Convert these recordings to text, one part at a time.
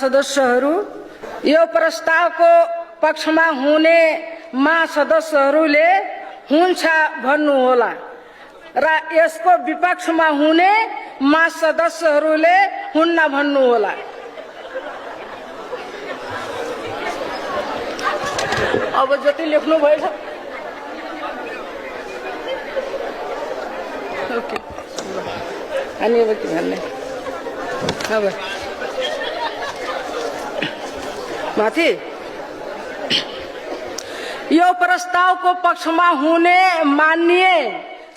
सदस्यहरू यो प्रस्तावको पक्षमा हुने सदस्यहरूले हुन्छ भन्नुहोला र यसको विपक्षमा हुने सदस्यहरूले हुन्न भन्नुहोला। अब जति लेख्नु भएछ ओके अनि अब के भन्ने अब माथि यो प्रस्तावको पक्षमा हुने माननीय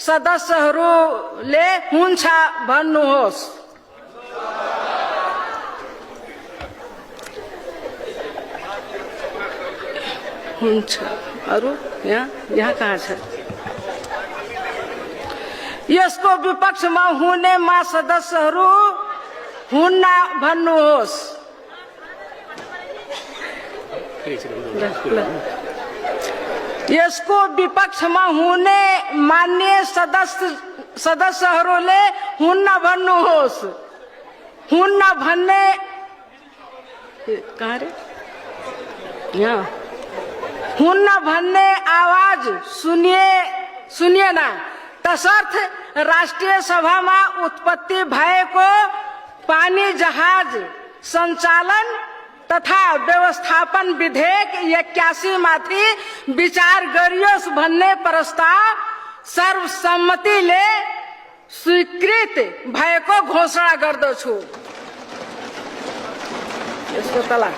सदस्यहरूले हुन्छ भन्नुहोस्। हुन्छ अरु यहाँ कहाँ छ? यसको विपक्षमा हुने सदस्यहरू हुन्न भन्नुहोस्। यसको विपक्षमा हुने माननीय सदस्यहरूले हुन्न भन्नुहोस्। हुन्न भन्ने कहाँ रे? यहाँ हुन्न भन्ने आवाज सुनिएन तसर्थ राष्ट्रिय सभामा उत्पत्ति भएको पानी जहाज सञ्चालन तथा व्यवस्थापन विधेयक 81 माथि विचार गरियोस् भन्ने प्रस्ताव सर्वसम्मतिले स्वीकृत भएको घोषणा गर्दछु। यसको तला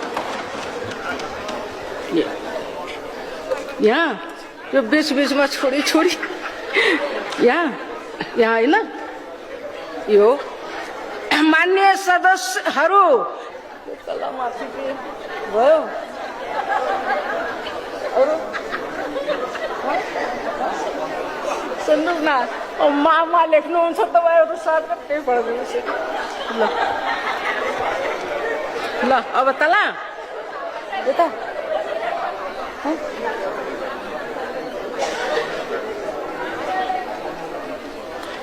यहाँ यो बीच-बीचमा छोडी यहाँ हैन यो मान्य सदस्यहरू तला माथि भयो अरु सुन्नुहोस् न मामा लेख्नुहुन्छ तपाईहरु साथमा त्यही पढ्दिनुहोस् ल अब तला यता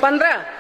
15